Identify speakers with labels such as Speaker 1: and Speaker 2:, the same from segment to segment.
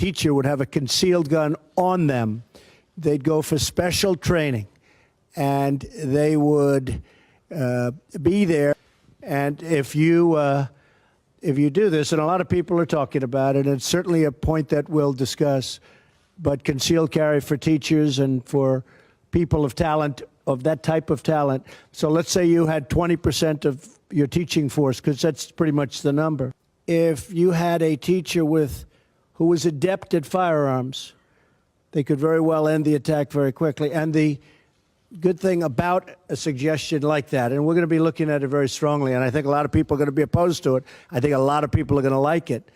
Speaker 1: teacher would have a concealed gun on them. They'd go for special training, and they would be there. And if you do this, and a lot of people are talking about it, and it's certainly a point that we'll discuss, but concealed carry for teachers and for people of talent, of that type of talent. So let's say you had 20% of your teaching force, because that's pretty much the number. If you had a teacher who was adept at firearms, they could very well end the attack very quickly. And the good thing about a suggestion like that, and we're going to be looking at it very strongly, and I think a lot of people are going to be opposed to it. I think a lot of people are going to like it.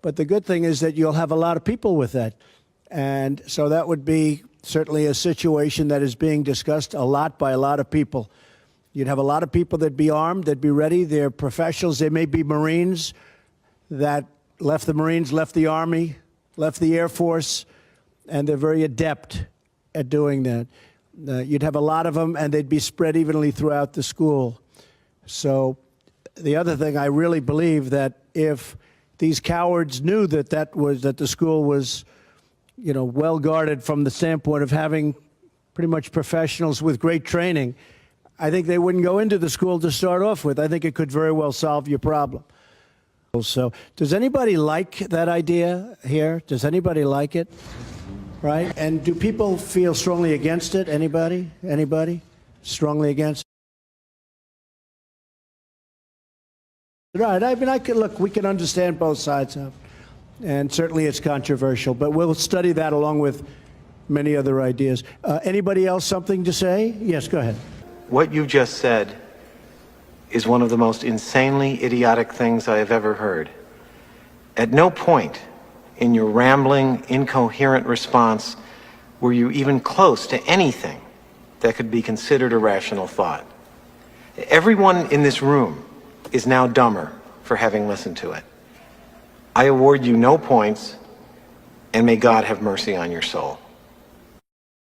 Speaker 1: But the good thing is that you'll have a lot of people with that. And so that would be certainly a situation that is being discussed a lot by a lot of people. You'd have a lot of people that'd be armed, that'd be ready. They're professionals. They may be Marines that left the Marines, left the Army, left the Air Force, and they're very adept at doing that. You'd have a lot of them, and they'd be spread evenly throughout the school. So the other thing, I really believe that if these cowards knew that the school was, well guarded from the standpoint of having pretty much professionals with great training, I think they wouldn't go into the school to start off with. I think it could very well solve your problem. So does anybody like that idea here? Does anybody like it? Right? And do people feel strongly against it? Anybody? Anybody? Strongly against it? Right. I mean, we can understand both sides of it. And certainly it's controversial, but we'll study that along with many other ideas. Anybody else something to say? Yes, go ahead.
Speaker 2: What you just said is one of the most insanely idiotic things I have ever heard. At no point in your rambling, incoherent response were you even close to anything that could be considered a rational thought. Everyone in this room is now dumber for having listened to it. I award you no points, and may God have mercy on your soul.